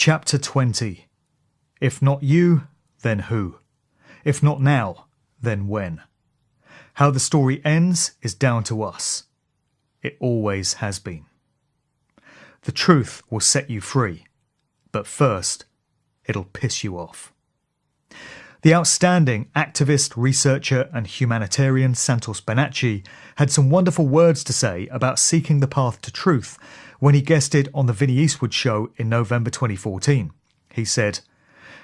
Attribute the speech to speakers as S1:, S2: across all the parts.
S1: Chapter 20. If not you, then who? If not now, then when? How the story ends is down to us. It always has been. The truth will set you free, but first, it'll piss you off. The outstanding activist, researcher and humanitarian Santos Bonacci had some wonderful words to say about seeking the path to truth when he guested on the Vinnie Eastwood show in November 2014. He said,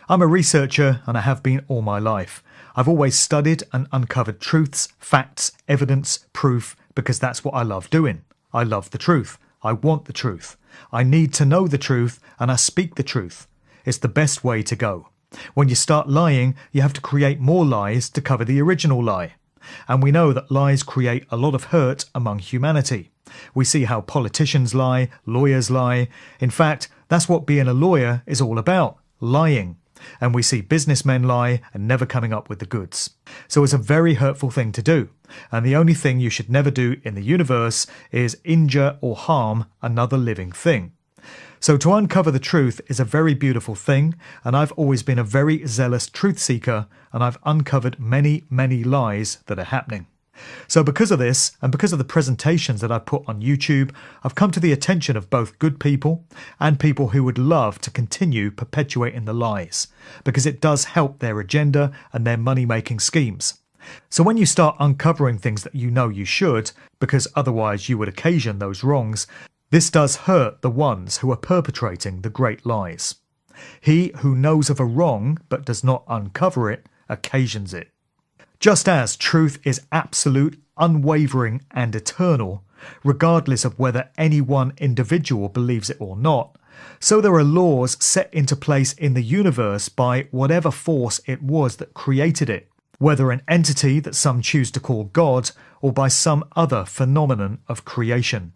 S1: "I'm a researcher and I have been all my life. I've always studied and uncovered truths, facts, evidence, proof, because that's what I love doing. I love the truth. I want the truth. I need to know the truth and I speak the truth. It's the best way to go. When you start lying, you have to create more lies to cover the original lie. And we know that lies create a lot of hurt among humanity. We see how politicians lie, lawyers lie. In fact, that's what being a lawyer is all about, lying. And we see businessmen lie and never coming up with the goods. So it's a very hurtful thing to do. And the only thing you should never do in the universe is injure or harm another living thing. So to uncover the truth is a very beautiful thing, and I've always been a very zealous truth seeker, and I've uncovered many, many lies that are happening. So because of this, and because of the presentations that I put on YouTube, I've come to the attention of both good people and people who would love to continue perpetuating the lies, because it does help their agenda and their money-making schemes. So when you start uncovering things that you know you should, because otherwise you would occasion those wrongs, this does hurt the ones who are perpetrating the great lies. He who knows of a wrong but does not uncover it occasions it. Just as truth is absolute, unwavering and eternal, regardless of whether any one individual believes it or not, so there are laws set into place in the universe by whatever force it was that created it, whether an entity that some choose to call God or by some other phenomenon of creation.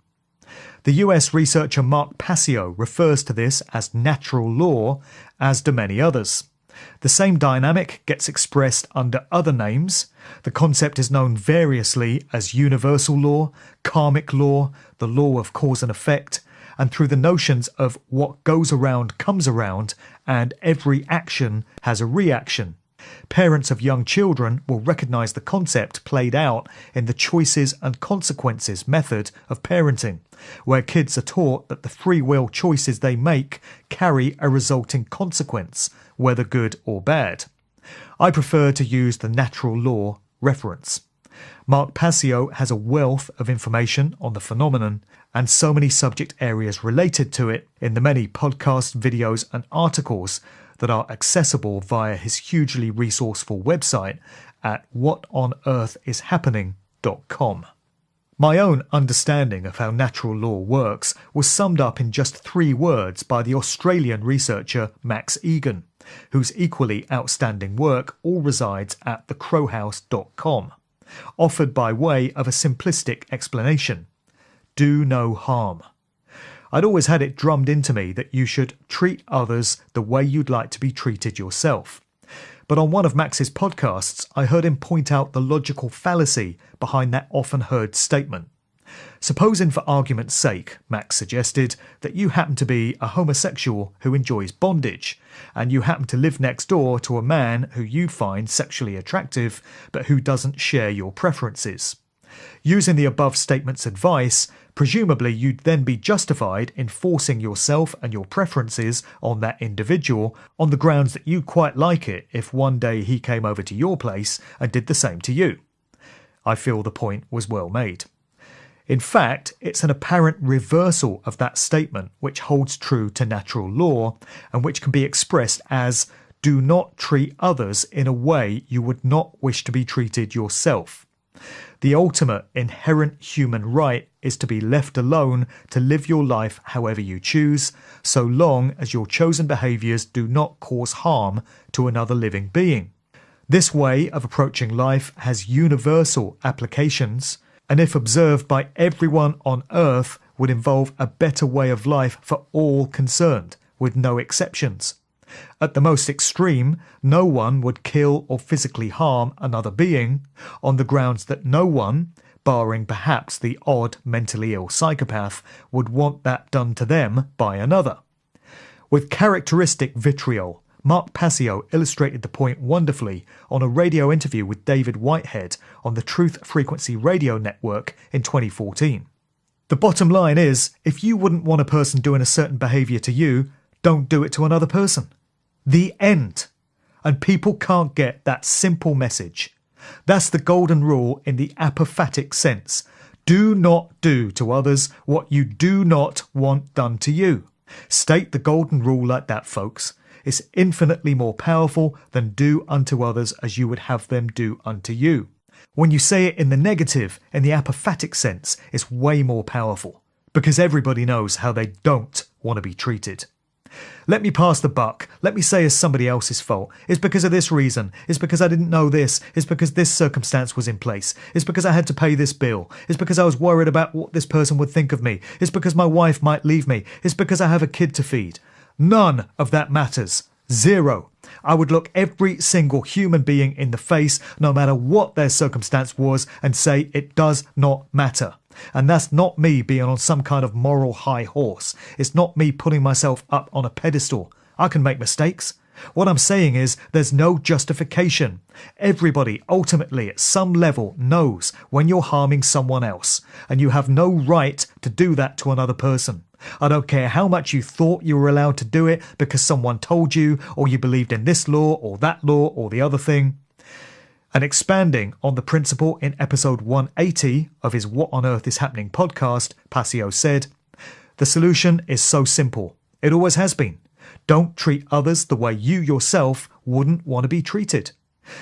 S1: The US researcher Mark Passio refers to this as natural law, as do many others. The same dynamic gets expressed under other names. The concept is known variously as universal law, karmic law, the law of cause and effect, and through the notions of what goes around comes around and every action has a reaction. Parents of young children will recognise the concept played out in the choices and consequences method of parenting, where kids are taught that the free will choices they make carry a resulting consequence, whether good or bad. I prefer to use the natural law reference. Mark Passio has a wealth of information on the phenomenon and so many subject areas related to it in the many podcasts, videos and articles that are accessible via his hugely resourceful website at whatonearthishappening.com. My own understanding of how natural law works was summed up in just 3 words by the Australian researcher Max Egan, whose equally outstanding work all resides at thecrowhouse.com, offered by way of a simplistic explanation: do no harm. I'd always had it drummed into me that you should treat others the way you'd like to be treated yourself. But on one of Max's podcasts, I heard him point out the logical fallacy behind that often heard statement. Supposing for argument's sake, Max suggested, that you happen to be a homosexual who enjoys bondage, and you happen to live next door to a man who you find sexually attractive, but who doesn't share your preferences. Using the above statement's advice, presumably you'd then be justified in forcing yourself and your preferences on that individual on the grounds that you quite like it if one day he came over to your place and did the same to you. I feel the point was well made. In fact, it's an apparent reversal of that statement which holds true to natural law and which can be expressed as do not treat others in a way you would not wish to be treated yourself. The ultimate inherent human right is to be left alone to live your life however you choose, so long as your chosen behaviours do not cause harm to another living being. This way of approaching life has universal applications, and if observed by everyone on earth would involve a better way of life for all concerned, with no exceptions. At the most extreme, no one would kill or physically harm another being on the grounds that no one, barring perhaps the odd mentally ill psychopath, would want that done to them by another. With characteristic vitriol, Mark Passio illustrated the point wonderfully on a radio interview with David Whitehead on the Truth Frequency Radio Network in 2014. The bottom line is, if you wouldn't want a person doing a certain behaviour to you, don't do it to another person. The end. And people can't get that simple message. That's the golden rule in the apophatic sense. Do not do to others what you do not want done to you. State the golden rule like that, folks. It's infinitely more powerful than do unto others as you would have them do unto you. When you say it in the negative, in the apophatic sense, it's way more powerful, because everybody knows how they don't want to be treated. Let me pass the buck. Let me say it's somebody else's fault. It's because of this reason. It's because I didn't know this. It's because this circumstance was in place. It's because I had to pay this bill. It's because I was worried about what this person would think of me. It's because my wife might leave me. It's because I have a kid to feed. None of that matters. Zero. I would look every single human being in the face, no matter what their circumstance was, and say it does not matter. And that's not me being on some kind of moral high horse. It's not me putting myself up on a pedestal. I can make mistakes. What I'm saying is there's no justification. Everybody ultimately at some level knows when you're harming someone else, and you have no right to do that to another person. I don't care how much you thought you were allowed to do it because someone told you, or you believed in this law or that law or the other thing. And expanding on the principle in episode 180 of his What on Earth is Happening podcast, Passio said, "The solution is so simple. It always has been. Don't treat others the way you yourself wouldn't want to be treated.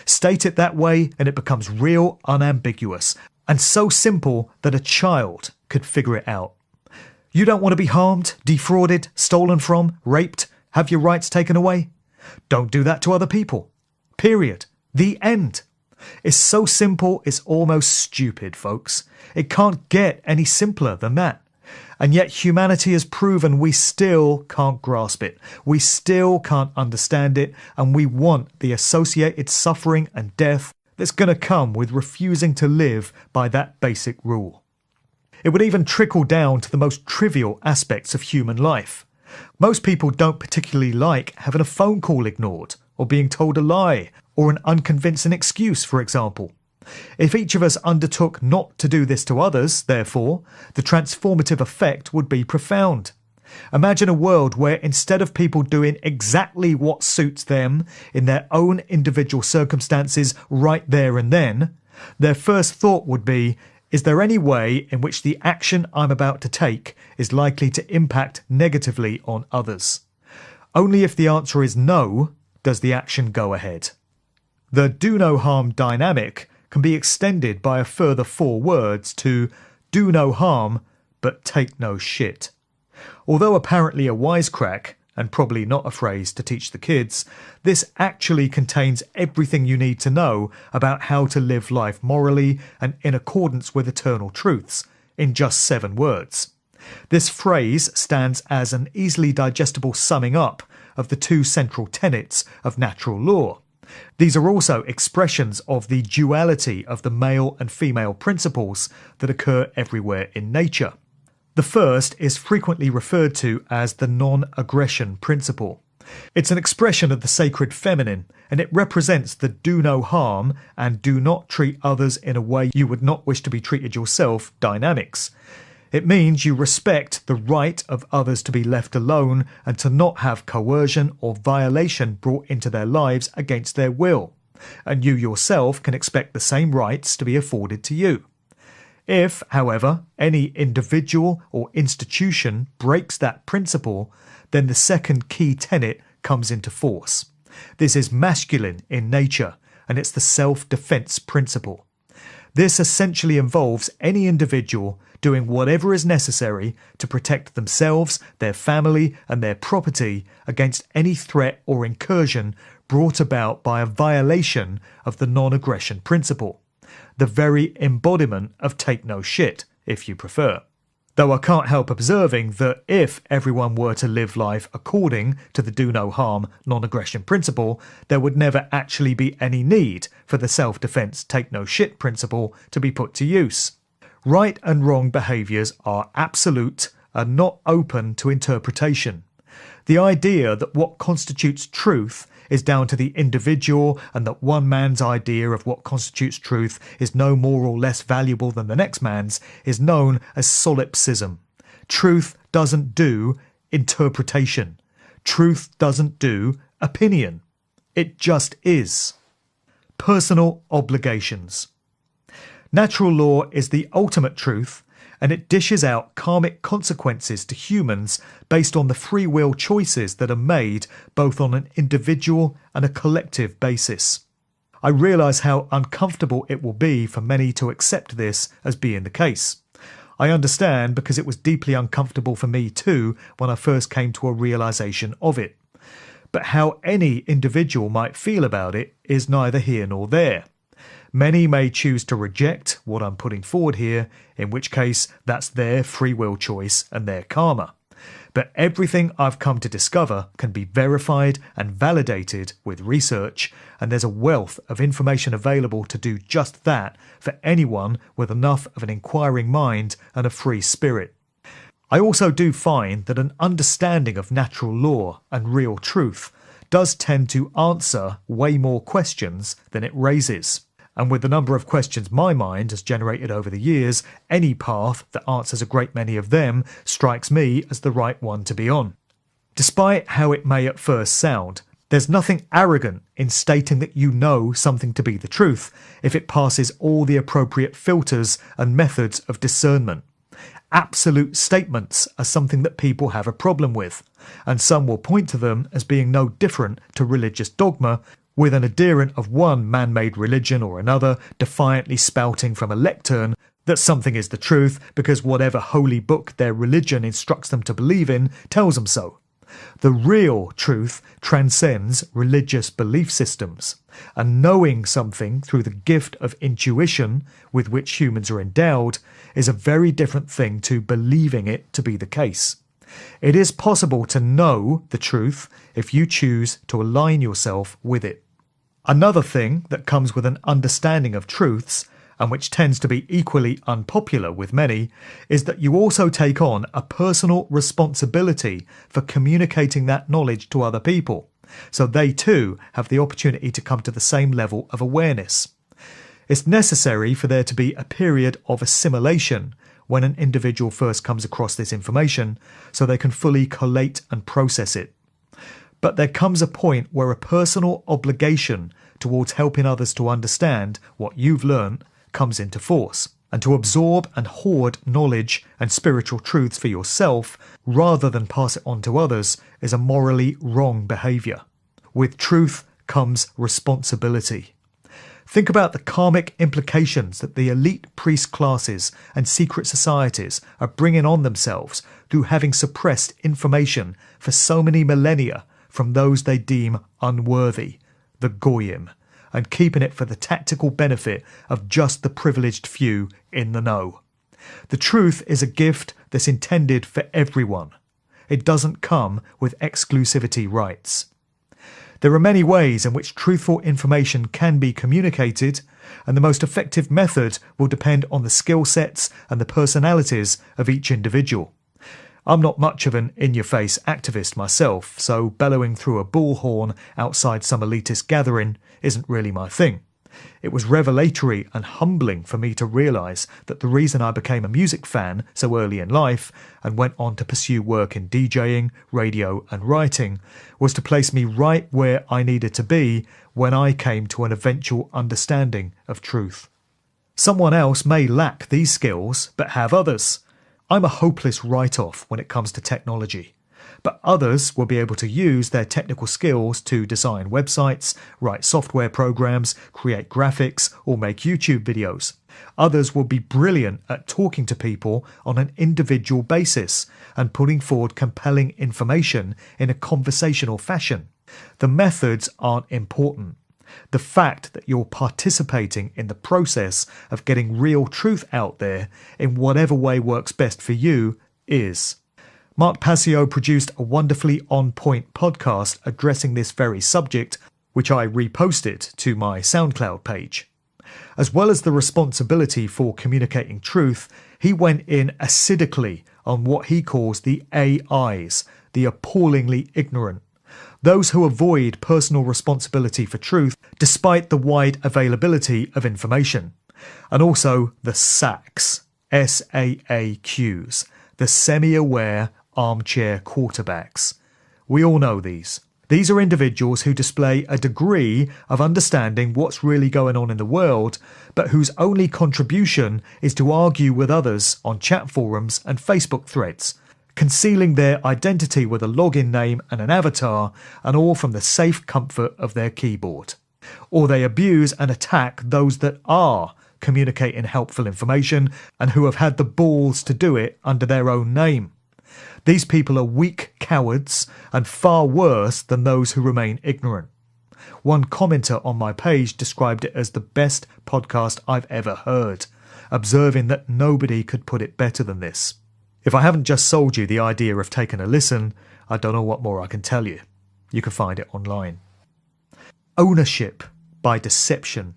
S1: State it that way and it becomes real, unambiguous, and so simple that a child could figure it out. You don't want to be harmed, defrauded, stolen from, raped, have your rights taken away? Don't do that to other people. Period. The end." It's so simple, it's almost stupid, folks. It can't get any simpler than that. And yet humanity has proven we still can't grasp it. We still can't understand it, and we want the associated suffering and death that's going to come with refusing to live by that basic rule. It would even trickle down to the most trivial aspects of human life. Most people don't particularly like having a phone call ignored, or being told a lie, or an unconvincing excuse, for example. If each of us undertook not to do this to others, therefore, the transformative effect would be profound. Imagine a world where instead of people doing exactly what suits them in their own individual circumstances right there and then, their first thought would be, is there any way in which the action I'm about to take is likely to impact negatively on others? Only if the answer is no, does the action go ahead. The do no harm dynamic can be extended by a further 4 words to do no harm, but take no shit. Although apparently a wisecrack, and probably not a phrase to teach the kids, this actually contains everything you need to know about how to live life morally and in accordance with eternal truths, in just 7 words. This phrase stands as an easily digestible summing up of the 2 central tenets of natural law. These are also expressions of the duality of the male and female principles that occur everywhere in nature. The first is frequently referred to as the non-aggression principle. It's an expression of the sacred feminine, and it represents the do no harm and do not treat others in a way you would not wish to be treated yourself dynamics. It means you respect the right of others to be left alone and to not have coercion or violation brought into their lives against their will, and you yourself can expect the same rights to be afforded to you. If, however, any individual or institution breaks that principle, then the second key tenet comes into force. This is masculine in nature, and it's the self-defense principle. This essentially involves any individual doing whatever is necessary to protect themselves, their family, and their property against any threat or incursion brought about by a violation of the non-aggression principle. The very embodiment of take no shit, if you prefer. Though I can't help observing that if everyone were to live life according to the do no harm, non-aggression principle, there would never actually be any need for the self-defense take no shit principle to be put to use. Right and wrong behaviours are absolute and not open to interpretation. The idea that what constitutes truth is down to the individual and that one man's idea of what constitutes truth is no more or less valuable than the next man's is known as solipsism. Truth doesn't do interpretation. Truth doesn't do opinion. It just is. Personal obligations. Natural law is the ultimate truth, and it dishes out karmic consequences to humans based on the free will choices that are made both on an individual and a collective basis. I realise how uncomfortable it will be for many to accept this as being the case. I understand because it was deeply uncomfortable for me too when I first came to a realisation of it. But how any individual might feel about it is neither here nor there. Many may choose to reject what I'm putting forward here, in which case that's their free will choice and their karma. But everything I've come to discover can be verified and validated with research, and there's a wealth of information available to do just that for anyone with enough of an inquiring mind and a free spirit. I also do find that an understanding of natural law and real truth does tend to answer way more questions than it raises. And with the number of questions my mind has generated over the years, any path that answers a great many of them strikes me as the right one to be on. Despite how it may at first sound, there's nothing arrogant in stating that you know something to be the truth if it passes all the appropriate filters and methods of discernment. Absolute statements are something that people have a problem with, and some will point to them as being no different to religious dogma, with an adherent of one man-made religion or another defiantly spouting from a lectern that something is the truth because whatever holy book their religion instructs them to believe in tells them so. The real truth transcends religious belief systems, and knowing something through the gift of intuition with which humans are endowed is a very different thing to believing it to be the case. It is possible to know the truth if you choose to align yourself with it. Another thing that comes with an understanding of truths, and which tends to be equally unpopular with many, is that you also take on a personal responsibility for communicating that knowledge to other people, so they too have the opportunity to come to the same level of awareness. It's necessary for there to be a period of assimilation when an individual first comes across this information, so they can fully collate and process it. But there comes a point where a personal obligation towards helping others to understand what you've learned comes into force, and to absorb and hoard knowledge and spiritual truths for yourself rather than pass it on to others is a morally wrong behaviour. With truth comes responsibility. Think about the karmic implications that the elite priest classes and secret societies are bringing on themselves through having suppressed information for so many millennia from those they deem unworthy, the Goyim, and keeping it for the tactical benefit of just the privileged few in the know. The truth is a gift that's intended for everyone. It doesn't come with exclusivity rights. There are many ways in which truthful information can be communicated, and the most effective method will depend on the skill sets and the personalities of each individual. I'm not much of an in-your-face activist myself, so bellowing through a bullhorn outside some elitist gathering isn't really my thing. It was revelatory and humbling for me to realise that the reason I became a music fan so early in life and went on to pursue work in DJing, radio and writing was to place me right where I needed to be when I came to an eventual understanding of truth. Someone else may lack these skills but have others. I'm a hopeless write-off when it comes to technology, but others will be able to use their technical skills to design websites, write software programs, create graphics, or make YouTube videos. Others will be brilliant at talking to people on an individual basis and putting forward compelling information in a conversational fashion. The methods aren't important. The fact that you're participating in the process of getting real truth out there in whatever way works best for you is. Mark Passio produced a wonderfully on-point podcast addressing this very subject, which I reposted to my SoundCloud page. As well as the responsibility for communicating truth, he went in acidically on what he calls the AIs, the appallingly ignorant. Those who avoid personal responsibility for truth despite the wide availability of information. And also the SAQs, SAAQs, the semi-aware armchair quarterbacks. We all know these. These are individuals who display a degree of understanding what's really going on in the world, but whose only contribution is to argue with others on chat forums and Facebook threads, concealing their identity with a login name and an avatar, and all from the safe comfort of their keyboard. Or they abuse and attack those that are communicating helpful information and who have had the balls to do it under their own name. These people are weak cowards and far worse than those who remain ignorant. One commenter on my page described it as the best podcast I've ever heard, observing that nobody could put it better than this. If I haven't just sold you the idea of taking a listen, I don't know what more I can tell you. You can find it online. Ownership by deception.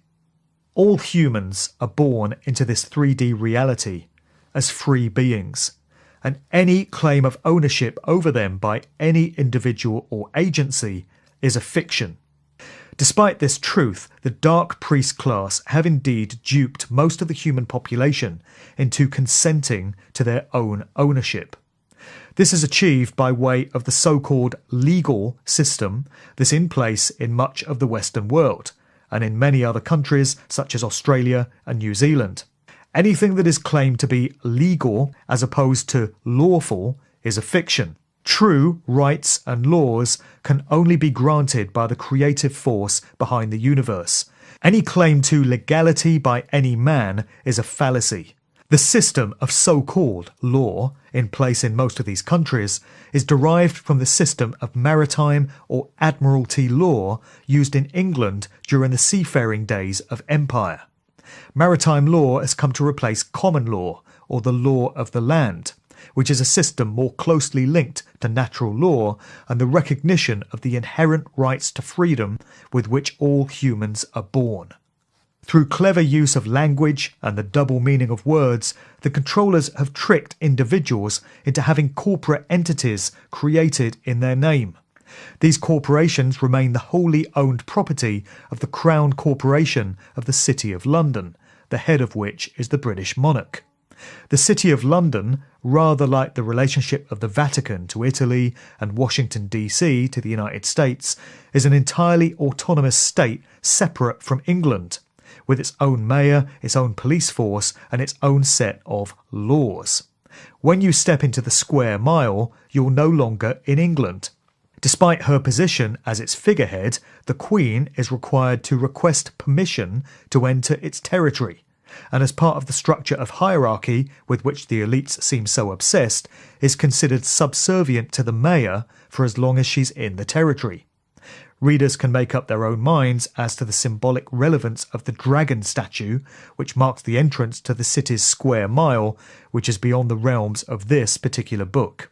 S1: All humans are born into this 3D reality as free beings, and any claim of ownership over them by any individual or agency is a fiction. Despite this truth, the dark priest class have indeed duped most of the human population into consenting to their own ownership. This is achieved by way of the so-called legal system that's in place in much of the Western world, and in many other countries such as Australia and New Zealand. Anything that is claimed to be legal as opposed to lawful is a fiction. True rights and laws can only be granted by the creative force behind the universe. Any claim to legality by any man is a fallacy. The system of so-called law in place in most of these countries is derived from the system of maritime or admiralty law used in England during the seafaring days of empire. Maritime law has come to replace common law, or the law of the land, which is a system more closely linked to natural law and the recognition of the inherent rights to freedom with which all humans are born. Through clever use of language and the double meaning of words, the controllers have tricked individuals into having corporate entities created in their name. These corporations remain the wholly owned property of the Crown Corporation of the City of London, the head of which is the British monarch. The City of London, rather like the relationship of the Vatican to Italy and Washington DC to the United States, is an entirely autonomous state separate from England, with its own mayor, its own police force and its own set of laws. When you step into the square mile, you're no longer in England. Despite her position as its figurehead, the Queen is required to request permission to enter its territory, and as part of the structure of hierarchy with which the elites seem so obsessed, is considered subservient to the mayor for as long as she's in the territory. Readers can make up their own minds as to the symbolic relevance of the dragon statue, which marks the entrance to the city's square mile, which is beyond the realms of this particular book.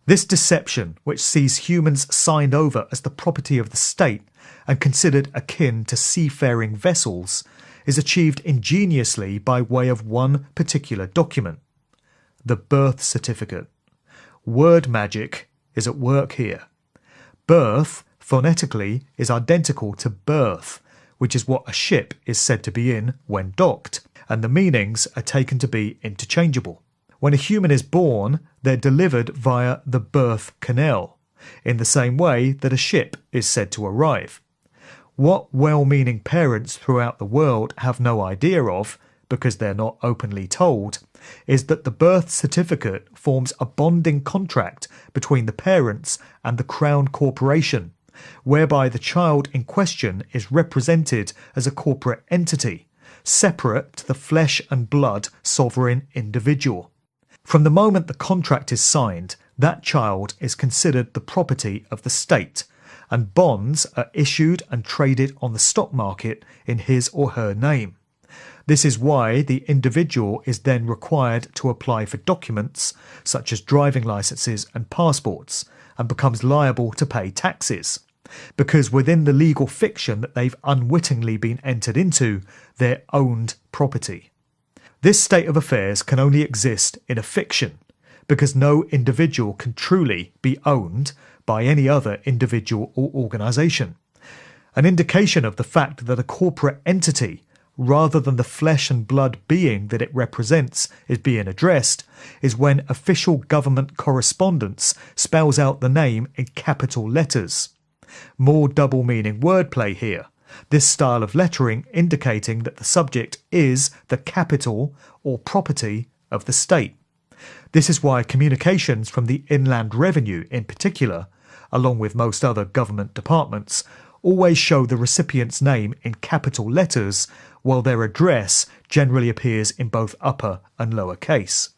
S1: This deception, which sees humans signed over as the property of the state and considered akin to seafaring vessels, is achieved ingeniously by way of one particular document: the birth certificate. Word magic is at work here. Birth, phonetically, is identical to birth, which is what a ship is said to be in when docked, and the meanings are taken to be interchangeable. When a human is born, they're delivered via the birth canal, in the same way that a ship is said to arrive. What well-meaning parents throughout the world have no idea of, because they're not openly told, is that the birth certificate forms a bonding contract between the parents and the Crown Corporation, whereby the child in question is represented as a corporate entity, separate to the flesh and blood sovereign individual. From the moment the contract is signed, that child is considered the property of the state, and bonds are issued and traded on the stock market in his or her name. This is why the individual is then required to apply for documents such as driving licenses and passports, and becomes liable to pay taxes, because within the legal fiction that they've unwittingly been entered into, they're owned property. This state of affairs can only exist in a fiction, because no individual can truly be owned by any other individual or organisation. An indication of the fact that a corporate entity, rather than the flesh and blood being that it represents, is being addressed, is when official government correspondence spells out the name in capital letters. More double-meaning wordplay here, this style of lettering indicating that the subject is the capital or property of the state. This is why communications from the Inland Revenue in particular, along with most other government departments, always show the recipient's name in capital letters, while their address generally appears in both upper and lower case.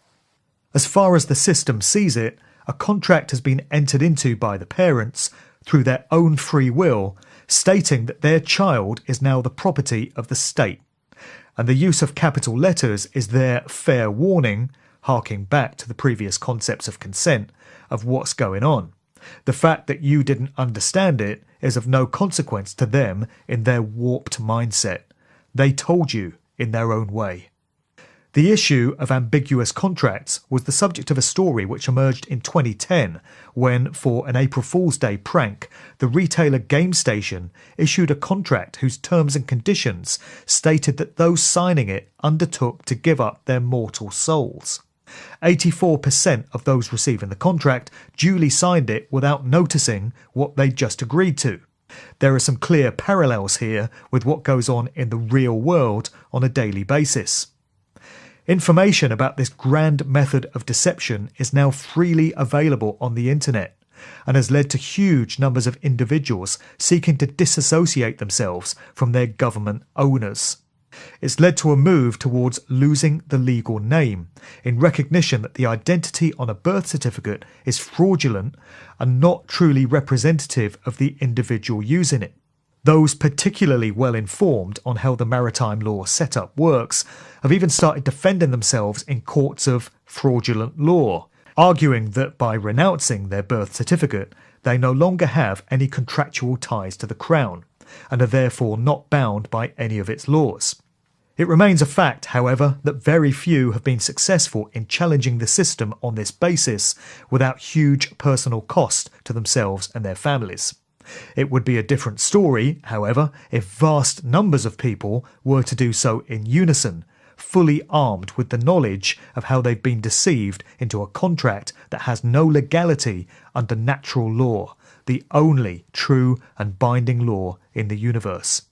S1: As far as the system sees it, a contract has been entered into by the parents through their own free will, stating that their child is now the property of the state, and the use of capital letters is their fair warning, harking back to the previous concepts of consent, of what's going on. The fact that you didn't understand it is of no consequence to them in their warped mindset. They told you in their own way. The issue of ambiguous contracts was the subject of a story which emerged in 2010 when, for an April Fool's Day prank, the retailer GameStation issued a contract whose terms and conditions stated that those signing it undertook to give up their mortal souls. 84% of those receiving the contract duly signed it without noticing what they'd just agreed to. There are some clear parallels here with what goes on in the real world on a daily basis. Information about this grand method of deception is now freely available on the internet and has led to huge numbers of individuals seeking to disassociate themselves from their government owners. It's led to a move towards losing the legal name, in recognition that the identity on a birth certificate is fraudulent and not truly representative of the individual using it. Those particularly well informed on how the maritime law setup works have even started defending themselves in courts of fraudulent law, arguing that by renouncing their birth certificate, they no longer have any contractual ties to the Crown and are therefore not bound by any of its laws. It remains a fact, however, that very few have been successful in challenging the system on this basis without huge personal cost to themselves and their families. It would be a different story, however, if vast numbers of people were to do so in unison, fully armed with the knowledge of how they've been deceived into a contract that has no legality under natural law, the only true and binding law in the universe.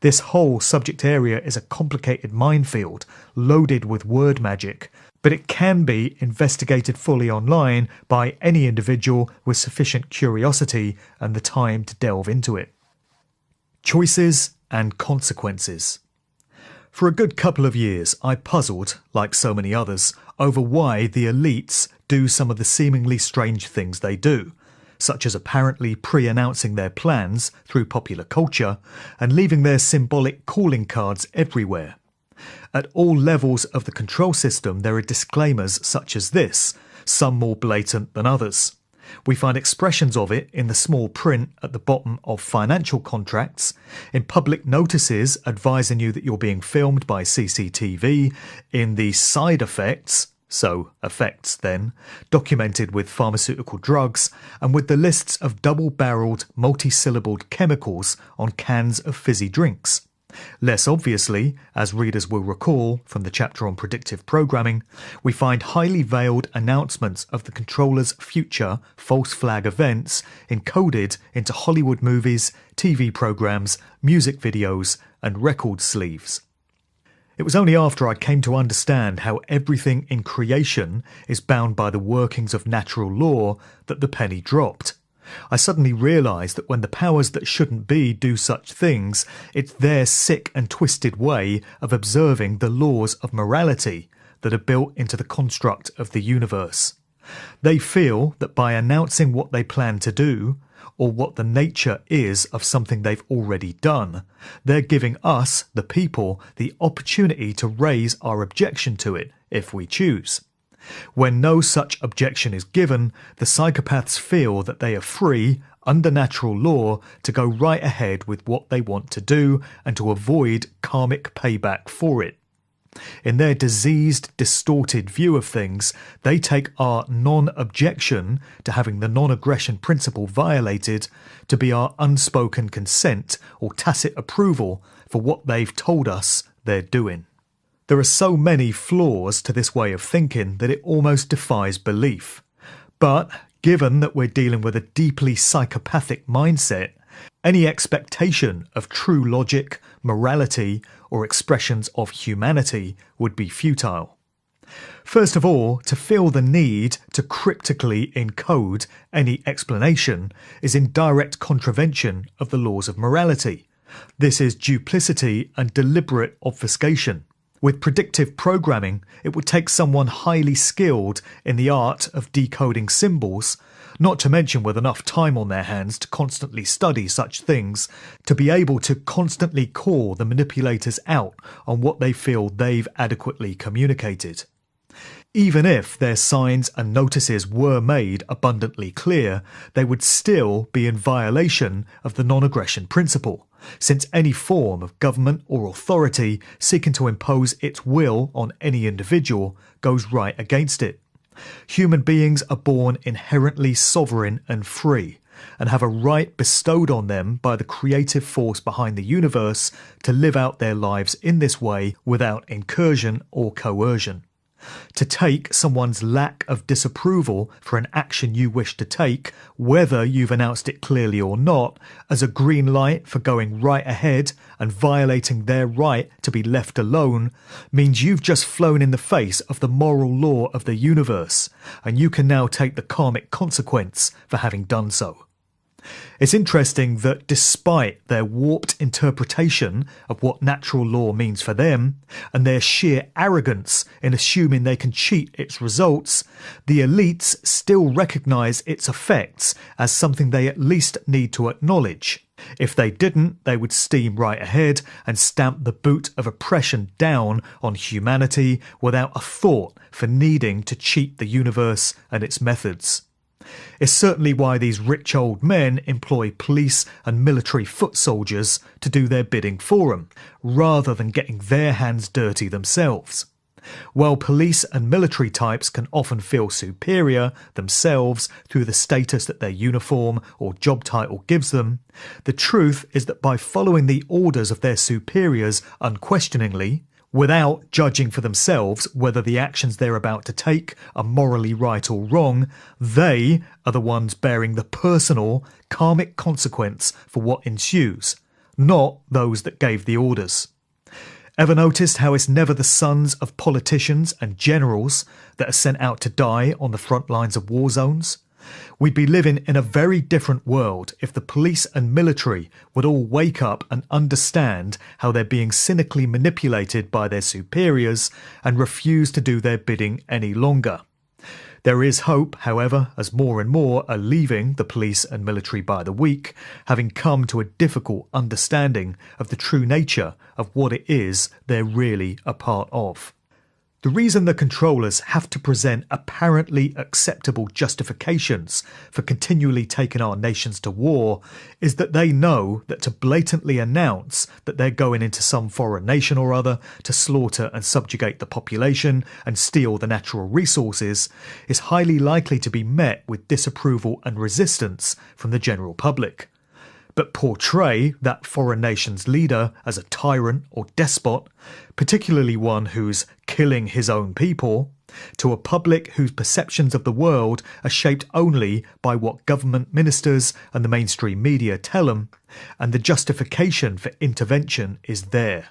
S1: This whole subject area is a complicated minefield, loaded with word magic, but it can be investigated fully online by any individual with sufficient curiosity and the time to delve into it. Choices and consequences. For a good couple of years, I puzzled, like so many others, over why the elites do some of the seemingly strange things they do, such as apparently pre-announcing their plans through popular culture and leaving their symbolic calling cards everywhere. At all levels of the control system there are disclaimers such as this, some more blatant than others. We find expressions of it in the small print at the bottom of financial contracts, in public notices advising you that you're being filmed by CCTV, in the side effects, so effects then, documented with pharmaceutical drugs, and with the lists of double-barrelled, multi-syllabled chemicals on cans of fizzy drinks. Less obviously, as readers will recall from the chapter on predictive programming, we find highly veiled announcements of the controller's future false flag events encoded into Hollywood movies, TV programs, music videos, and record sleeves. It was only after I came to understand how everything in creation is bound by the workings of natural law that the penny dropped. I suddenly realised that when the powers that shouldn't be do such things, it's their sick and twisted way of observing the laws of morality that are built into the construct of the universe. They feel that by announcing what they plan to do, or what the nature is of something they've already done, they're giving us, the people, the opportunity to raise our objection to it, if we choose. When no such objection is given, the psychopaths feel that they are free, under natural law, to go right ahead with what they want to do and to avoid karmic payback for it. In their diseased, distorted view of things, they take our non-objection to having the non-aggression principle violated to be our unspoken consent or tacit approval for what they've told us they're doing. There are so many flaws to this way of thinking that it almost defies belief. But given that we're dealing with a deeply psychopathic mindset, any expectation of true logic, morality, or expressions of humanity would be futile. First of all, to feel the need to cryptically encode any explanation is in direct contravention of the laws of morality. This is duplicity and deliberate obfuscation. With predictive programming, it would take someone highly skilled in the art of decoding symbols, not to mention with enough time on their hands to constantly study such things, to be able to constantly call the manipulators out on what they feel they've adequately communicated. Even if their signs and notices were made abundantly clear, they would still be in violation of the non-aggression principle, since any form of government or authority seeking to impose its will on any individual goes right against it. Human beings are born inherently sovereign and free, and have a right bestowed on them by the creative force behind the universe to live out their lives in this way without incursion or coercion. To take someone's lack of disapproval for an action you wish to take, whether you've announced it clearly or not, as a green light for going right ahead and violating their right to be left alone, means you've just flown in the face of the moral law of the universe, and you can now take the karmic consequence for having done so. It's interesting that despite their warped interpretation of what natural law means for them, and their sheer arrogance in assuming they can cheat its results, the elites still recognise its effects as something they at least need to acknowledge. If they didn't, they would steam right ahead and stamp the boot of oppression down on humanity without a thought for needing to cheat the universe and its methods. It's certainly why these rich old men employ police and military foot soldiers to do their bidding for them, rather than getting their hands dirty themselves. While police and military types can often feel superior themselves through the status that their uniform or job title gives them, the truth is that by following the orders of their superiors unquestioningly, without judging for themselves whether the actions they're about to take are morally right or wrong, they are the ones bearing the personal, karmic consequence for what ensues, not those that gave the orders. Ever noticed how it's never the sons of politicians and generals that are sent out to die on the front lines of war zones? We'd be living in a very different world if the police and military would all wake up and understand how they're being cynically manipulated by their superiors and refuse to do their bidding any longer. There is hope, however, as more and more are leaving the police and military by the week, having come to a difficult understanding of the true nature of what it is they're really a part of. The reason the controllers have to present apparently acceptable justifications for continually taking our nations to war is that they know that to blatantly announce that they're going into some foreign nation or other to slaughter and subjugate the population and steal the natural resources is highly likely to be met with disapproval and resistance from the general public. But portray that foreign nation's leader as a tyrant or despot, particularly one who's killing his own people, to a public whose perceptions of the world are shaped only by what government ministers and the mainstream media tell them, and the justification for intervention is there.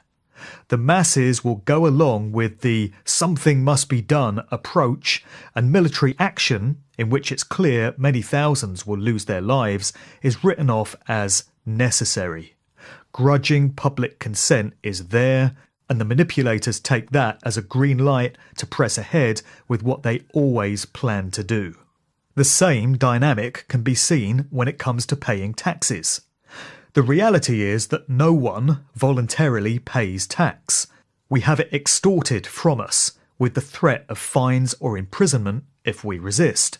S1: The masses will go along with the something must be done approach, and military action, in which it's clear many thousands will lose their lives, is written off as necessary. Grudging public consent is there, and the manipulators take that as a green light to press ahead with what they always plan to do. The same dynamic can be seen when it comes to paying taxes. The reality is that no one voluntarily pays tax. We have it extorted from us, with the threat of fines or imprisonment if we resist.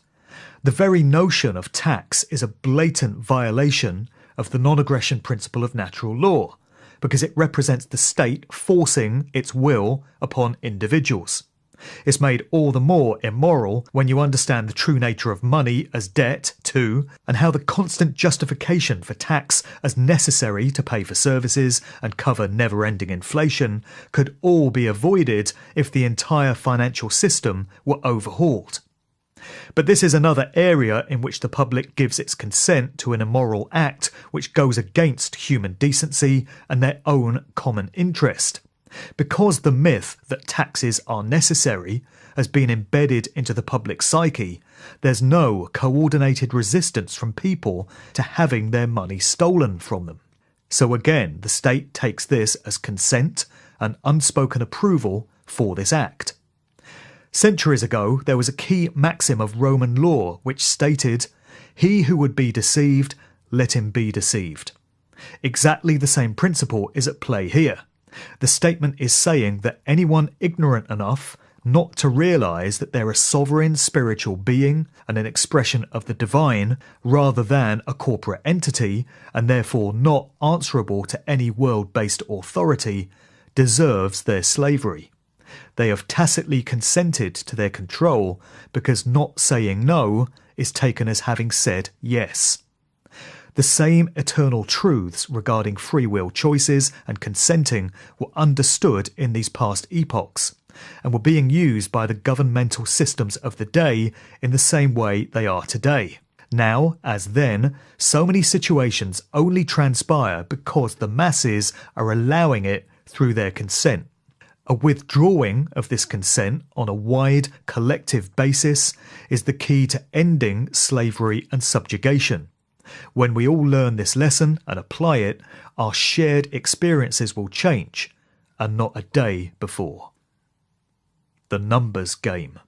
S1: The very notion of tax is a blatant violation of the non-aggression principle of natural law, because it represents the state forcing its will upon individuals. It's made all the more immoral when you understand the true nature of money as debt too, and how the constant justification for tax as necessary to pay for services and cover never-ending inflation could all be avoided if the entire financial system were overhauled. But this is another area in which the public gives its consent to an immoral act which goes against human decency and their own common interest. Because the myth that taxes are necessary has been embedded into the public psyche, there's no coordinated resistance from people to having their money stolen from them. So again, the state takes this as consent and unspoken approval for this act. Centuries ago, there was a key maxim of Roman law which stated, "He who would be deceived, let him be deceived." Exactly the same principle is at play here. The statement is saying that anyone ignorant enough not to realise that they're a sovereign spiritual being and an expression of the divine rather than a corporate entity, and therefore not answerable to any world-based authority, deserves their slavery. They have tacitly consented to their control because not saying no is taken as having said yes. The same eternal truths regarding free will choices and consenting were understood in these past epochs, and were being used by the governmental systems of the day in the same way they are today. Now, as then, so many situations only transpire because the masses are allowing it through their consent. A withdrawing of this consent on a wide collective basis is the key to ending slavery and subjugation. When we all learn this lesson and apply it, our shared experiences will change, and not a day before. The numbers game.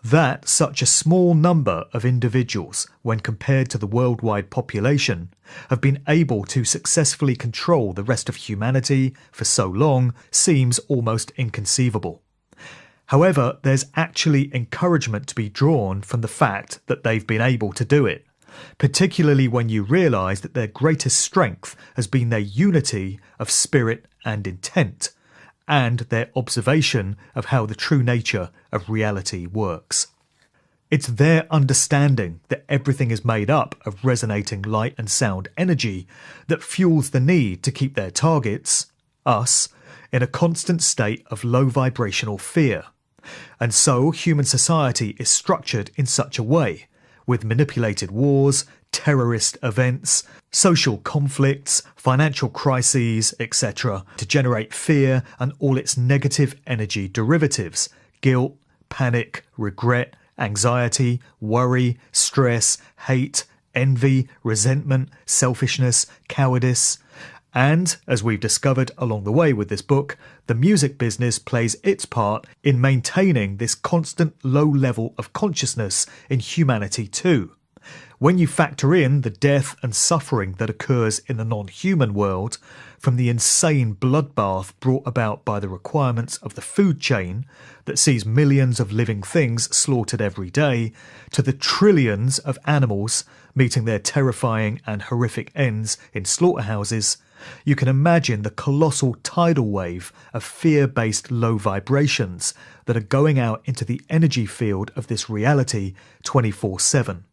S1: That such a small number of individuals, when compared to the worldwide population, have been able to successfully control the rest of humanity for so long seems almost inconceivable. However, there's actually encouragement to be drawn from the fact that they've been able to do it, particularly when you realise that their greatest strength has been their unity of spirit and intent, and their observation of how the true nature of reality works. It's their understanding that everything is made up of resonating light and sound energy that fuels the need to keep their targets, us, in a constant state of low vibrational fear. And so human society is structured in such a way, with manipulated wars, terrorist events, social conflicts, financial crises, etc., to generate fear and all its negative energy derivatives: guilt, panic, regret, anxiety, worry, stress, hate, envy, resentment, selfishness, cowardice. And, as we've discovered along the way with this book, the music business plays its part in maintaining this constant low level of consciousness in humanity too. When you factor in the death and suffering that occurs in the non-human world, from the insane bloodbath brought about by the requirements of the food chain that sees millions of living things slaughtered every day, to the trillions of animals meeting their terrifying and horrific ends in slaughterhouses, you can imagine the colossal tidal wave of fear-based low vibrations that are going out into the energy field of this reality 24/7.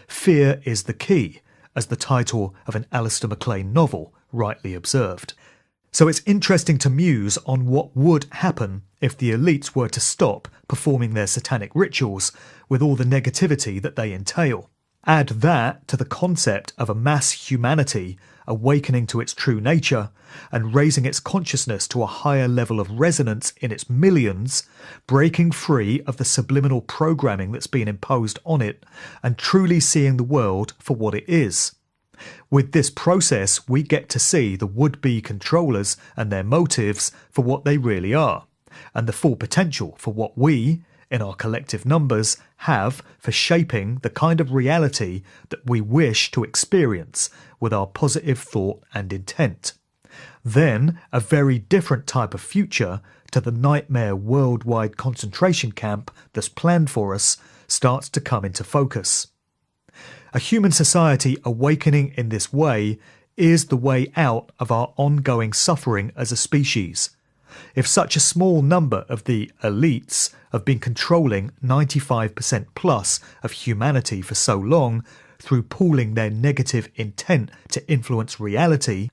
S1: Fear is the key, as the title of an Alistair MacLean novel rightly observed. So it's interesting to muse on what would happen if the elites were to stop performing their satanic rituals with all the negativity that they entail. Add that to the concept of a mass humanity awakening to its true nature and raising its consciousness to a higher level of resonance in its millions, breaking free of the subliminal programming that's been imposed on it, and truly seeing the world for what it is. With this process, we get to see the would-be controllers and their motives for what they really are, and the full potential for what we, in our collective numbers, have for shaping the kind of reality that we wish to experience with our positive thought and intent. Then, a very different type of future to the nightmare worldwide concentration camp that's planned for us starts to come into focus. A human society awakening in this way is the way out of our ongoing suffering as a species. If such a small number of the elites have been controlling 95% plus of humanity for so long through pooling their negative intent to influence reality,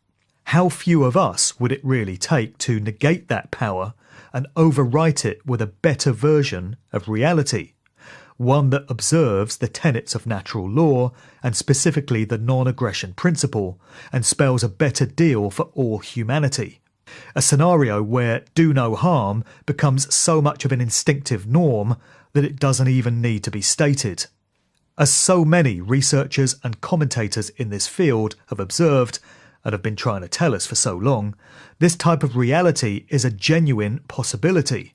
S1: how few of us would it really take to negate that power and overwrite it with a better version of reality? One that observes the tenets of natural law and specifically the non-aggression principle and spells a better deal for all humanity. A scenario where do no harm becomes so much of an instinctive norm that it doesn't even need to be stated. As so many researchers and commentators in this field have observed and have been trying to tell us for so long, this type of reality is a genuine possibility.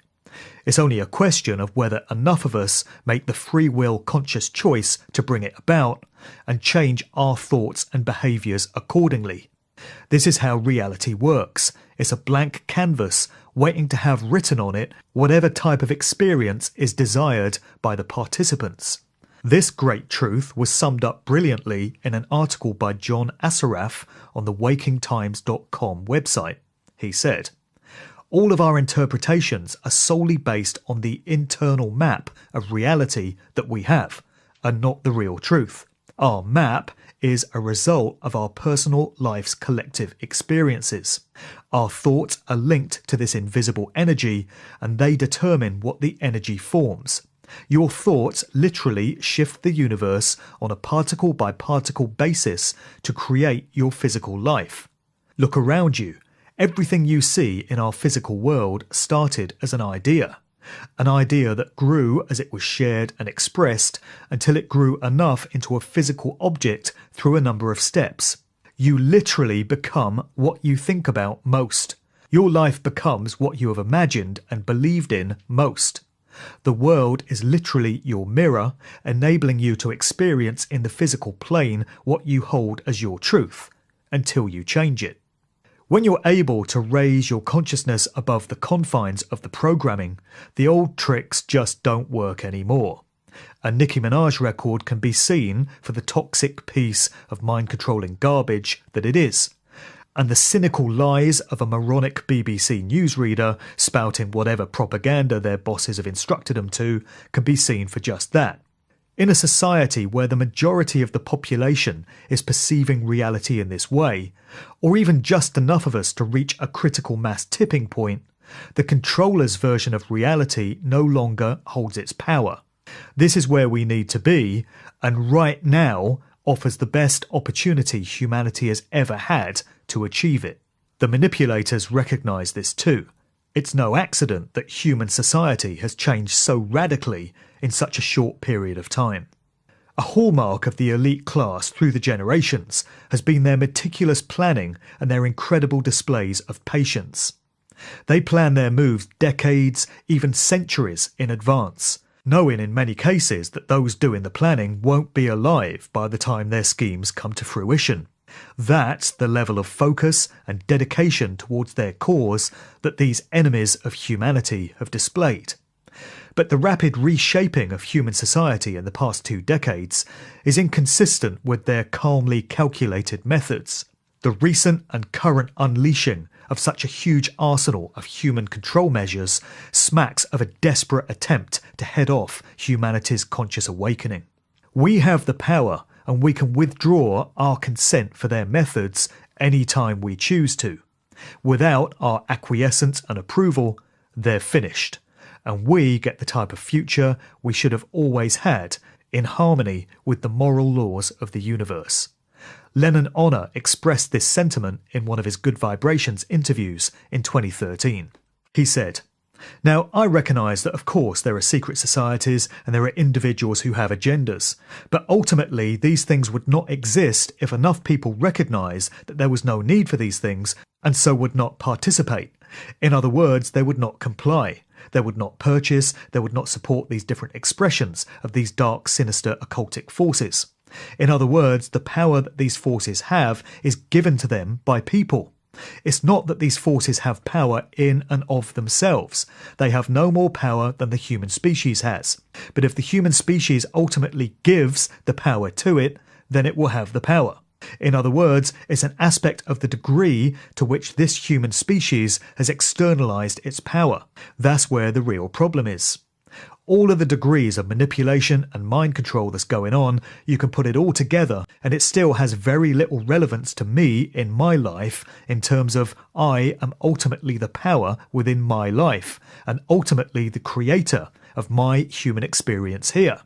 S1: It's only a question of whether enough of us make the free will conscious choice to bring it about and change our thoughts and behaviours accordingly. This is how reality works. It's a blank canvas waiting to have written on it whatever type of experience is desired by the participants. This great truth was summed up brilliantly in an article by John Assaraf on the WakingTimes.com website. He said, "All of our interpretations are solely based on the internal map of reality that we have, and not the real truth. Our map is a result of our personal life's collective experiences. Our thoughts are linked to this invisible energy, and they determine what the energy forms. Your thoughts literally shift the universe on a particle-by-particle basis to create your physical life. Look around you. Everything you see in our physical world started as an idea that grew as it was shared and expressed until it grew enough into a physical object through a number of steps. You literally become what you think about most. Your life becomes what you have imagined and believed in most. The world is literally your mirror, enabling you to experience in the physical plane what you hold as your truth, until you change it. When you're able to raise your consciousness above the confines of the programming, the old tricks just don't work anymore. A Nicki Minaj record can be seen for the toxic piece of mind-controlling garbage that it is. And the cynical lies of a moronic BBC newsreader spouting whatever propaganda their bosses have instructed them to can be seen for just that. In a society where the majority of the population is perceiving reality in this way, or even just enough of us to reach a critical mass tipping point, the controller's version of reality no longer holds its power. This is where we need to be, and right now offers the best opportunity humanity has ever had to achieve it. The manipulators recognise this too. It's no accident that human society has changed so radically in such a short period of time. A hallmark of the elite class through the generations has been their meticulous planning and their incredible displays of patience. They plan their moves decades, even centuries in advance, knowing in many cases that those doing the planning won't be alive by the time their schemes come to fruition. That's the level of focus and dedication towards their cause that these enemies of humanity have displayed. But the rapid reshaping of human society in the past 2 decades is inconsistent with their calmly calculated methods. The recent and current unleashing of such a huge arsenal of human control measures smacks of a desperate attempt to head off humanity's conscious awakening. We have the power, and we can withdraw our consent for their methods any time we choose to. Without our acquiescence and approval, they're finished, and we get the type of future we should have always had, in harmony with the moral laws of the universe. Lennon Honor expressed this sentiment in one of his Good Vibrations interviews in 2013. He said, "Now, I recognise that of course there are secret societies and there are individuals who have agendas, but ultimately these things would not exist if enough people recognise that there was no need for these things and so would not participate. In other words, they would not comply. They would not purchase, they would not support these different expressions of these dark, sinister, occultic forces. In other words, the power that these forces have is given to them by people. It's not that these forces have power in and of themselves. They have no more power than the human species has. But if the human species ultimately gives the power to it, then it will have the power. In other words, it's an aspect of the degree to which this human species has externalized its power. That's where the real problem is. All of the degrees of manipulation and mind control that's going on, you can put it all together and it still has very little relevance to me in my life in terms of I am ultimately the power within my life and ultimately the creator of my human experience here.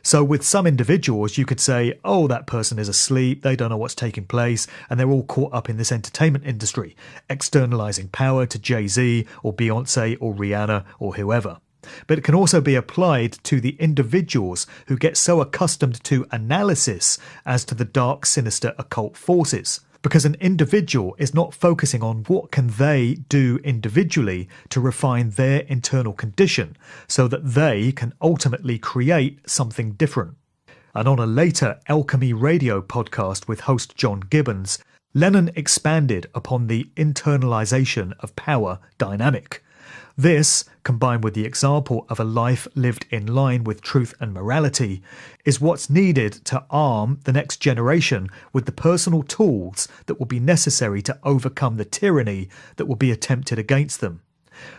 S1: So with some individuals, you could say, oh, that person is asleep, they don't know what's taking place, and they're all caught up in this entertainment industry, externalizing power to Jay-Z or Beyonce or Rihanna or whoever. But it can also be applied to the individuals who get so accustomed to analysis as to the dark, sinister occult forces. Because an individual is not focusing on what can they do individually to refine their internal condition so that they can ultimately create something different. And on a later Alchemy Radio podcast with host John Gibbons, Lennon expanded upon the internalization of power dynamic. This, combined with the example of a life lived in line with truth and morality, is what's needed to arm the next generation with the personal tools that will be necessary to overcome the tyranny that will be attempted against them.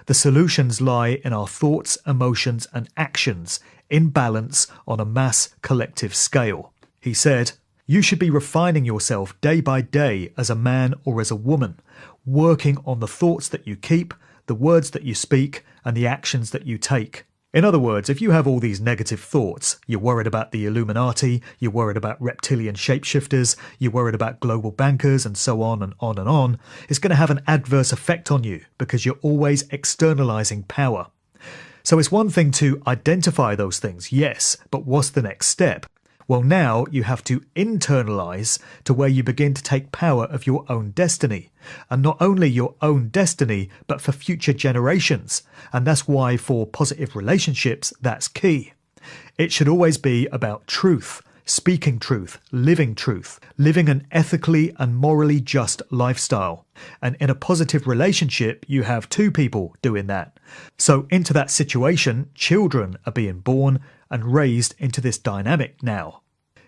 S1: The solutions lie in our thoughts, emotions, and actions in balance on a mass collective scale. He said, "You should be refining yourself day by day as a man or as a woman, working on the thoughts that you keep, the words that you speak, and the actions that you take." In other words, if you have all these negative thoughts, you're worried about the Illuminati, you're worried about reptilian shapeshifters, you're worried about global bankers, and so on and on and on, it's going to have an adverse effect on you because you're always externalizing power. So it's one thing to identify those things, yes, but what's the next step? Well, now you have to internalize to where you begin to take power of your own destiny. And not only your own destiny, but for future generations. And that's why for positive relationships, that's key. It should always be about truth, speaking truth, living an ethically and morally just lifestyle. And in a positive relationship, you have two people doing that. So into that situation, children are being born and raised into this dynamic now.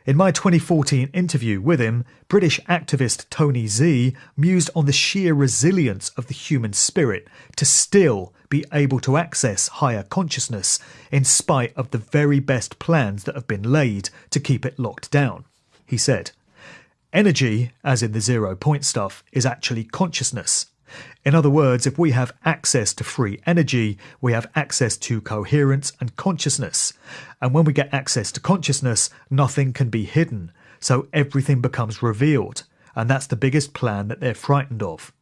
S1: In my 2014 interview with him, British activist Tony Z mused on the sheer resilience of the human spirit to still be able to access higher consciousness in spite of the very best plans that have been laid to keep it locked down. He said, "Energy, as in the 0 point stuff, is actually consciousness. In other words, if we have access to free energy, we have access to coherence and consciousness. And when we get access to consciousness, nothing can be hidden. So everything becomes revealed. And that's the biggest plan that they're frightened of.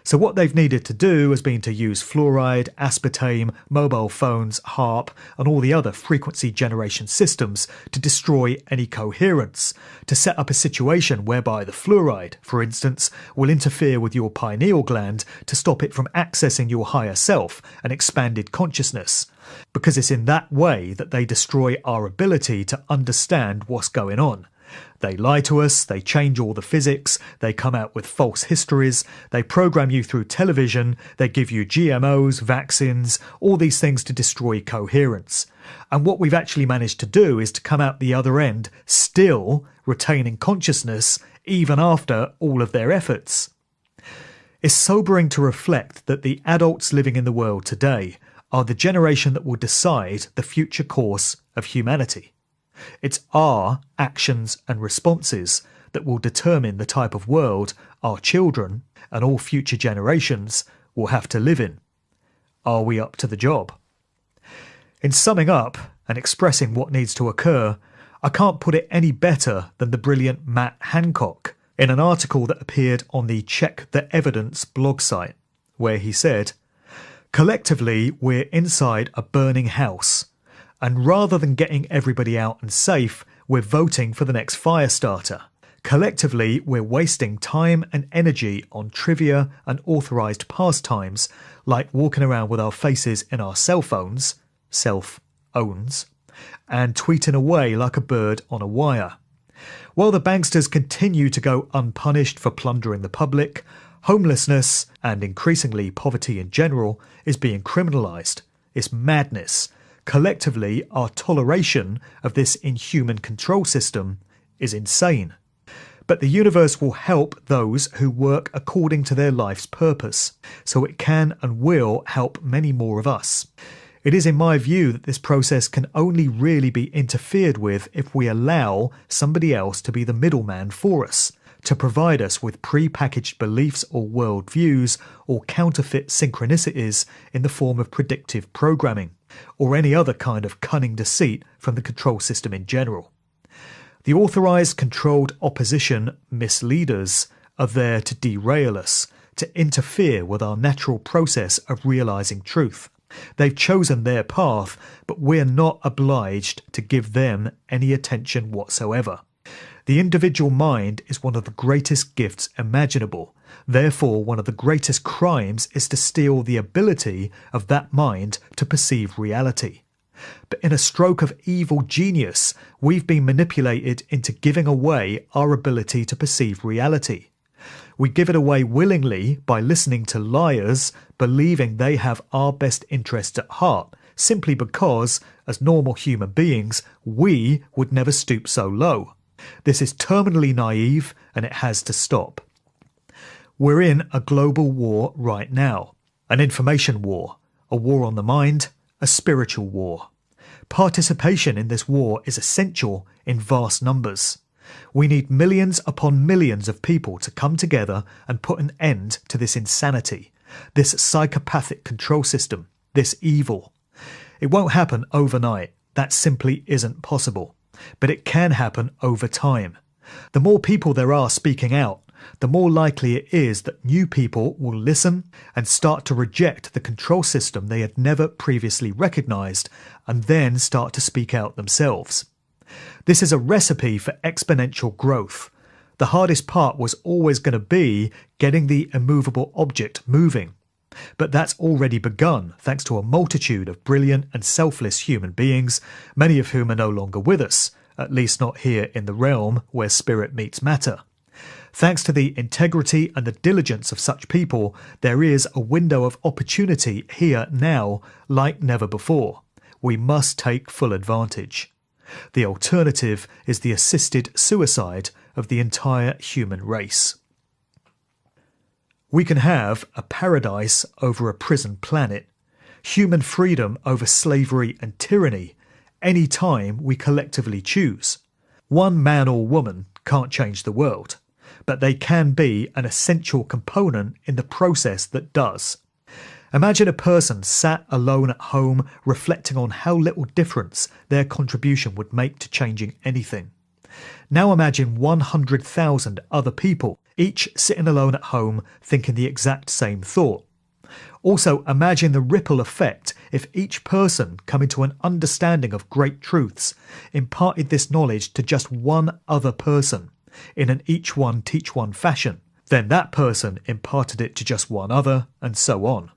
S1: So what they've needed to do has been to use fluoride, aspartame, mobile phones, HAARP, and all the other frequency generation systems to destroy any coherence, to set up a situation whereby the fluoride, for instance, will interfere with your pineal gland to stop it from accessing your higher self and expanded consciousness. Because it's in that way that they destroy our ability to understand what's going on. They lie to us, they change all the physics, they come out with false histories, they program you through television, they give you GMOs, vaccines, all these things to destroy coherence. And what we've actually managed to do is to come out the other end still retaining consciousness even after all of their efforts. It's sobering to reflect that the adults living in the world today are the generation that will decide the future course of humanity. It's our actions and responses that will determine the type of world our children and all future generations will have to live in. Are we up to the job? In summing up and expressing what needs to occur, I can't put it any better than the brilliant Matt Hancock in an article that appeared on the Check the Evidence blog site, where he said, "Collectively, we're inside a burning house. And rather than getting everybody out and safe, we're voting for the next fire starter. Collectively, we're wasting time and energy on trivia and authorised pastimes, like walking around with our faces in our cell phones, self-owns, and tweeting away like a bird on a wire. While the banksters continue to go unpunished for plundering the public, homelessness, and increasingly poverty in general, is being criminalised. It's madness. Collectively, our toleration of this inhuman control system is insane. But the universe will help those who work according to their life's purpose, so it can and will help many more of us. It is in my view that this process can only really be interfered with if we allow somebody else to be the middleman for us, to provide us with pre-packaged beliefs or worldviews or counterfeit synchronicities in the form of predictive programming, or any other kind of cunning deceit from the control system in general. The authorised controlled opposition misleaders are there to derail us, to interfere with our natural process of realising truth. They've chosen their path, but we're not obliged to give them any attention whatsoever. The individual mind is one of the greatest gifts imaginable. Therefore, one of the greatest crimes is to steal the ability of that mind to perceive reality. But in a stroke of evil genius, we've been manipulated into giving away our ability to perceive reality. We give it away willingly by listening to liars, believing they have our best interests at heart, simply because, as normal human beings, we would never stoop so low. This is terminally naive, and it has to stop. We're in a global war right now, an information war, a war on the mind, a spiritual war. Participation in this war is essential in vast numbers. We need millions upon millions of people to come together and put an end to this insanity, this psychopathic control system, this evil. It won't happen overnight. That simply isn't possible. But it can happen over time. The more people there are speaking out, the more likely it is that new people will listen and start to reject the control system they had never previously recognised, and then start to speak out themselves. This is a recipe for exponential growth. The hardest part was always going to be getting the immovable object moving. But that's already begun thanks to a multitude of brilliant and selfless human beings, many of whom are no longer with us, at least not here in the realm where spirit meets matter. Thanks to the integrity and the diligence of such people, there is a window of opportunity here now like never before. We must take full advantage. The alternative is the assisted suicide of the entire human race. We can have a paradise over a prison planet, human freedom over slavery and tyranny, any time we collectively choose. One man or woman can't change the world, but they can be an essential component in the process that does. Imagine a person sat alone at home reflecting on how little difference their contribution would make to changing anything. Now imagine 100,000 other people, each sitting alone at home thinking the exact same thought. Also imagine the ripple effect if each person coming to an understanding of great truths imparted this knowledge to just one other person in an each one teach one fashion. Then that person imparted it to just one other, and so on.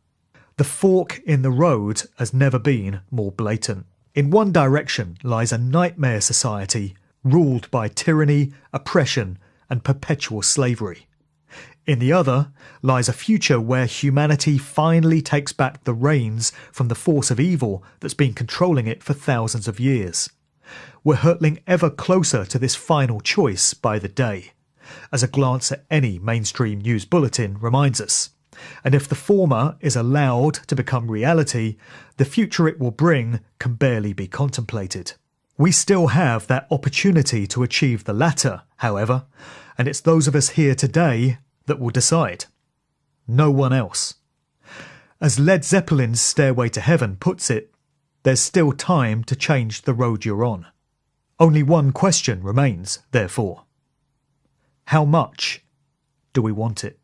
S1: The fork in the road has never been more blatant. In one direction lies a nightmare society ruled by tyranny, oppression, and perpetual slavery. In the other lies a future where humanity finally takes back the reins from the force of evil that's been controlling it for thousands of years. We're hurtling ever closer to this final choice by the day, as a glance at any mainstream news bulletin reminds us. And if the former is allowed to become reality, the future it will bring can barely be contemplated. We still have that opportunity to achieve the latter, however, and it's those of us here today that will decide. No one else. As Led Zeppelin's Stairway to Heaven puts it, there's still time to change the road you're on. Only one question remains, therefore. How much do we want it?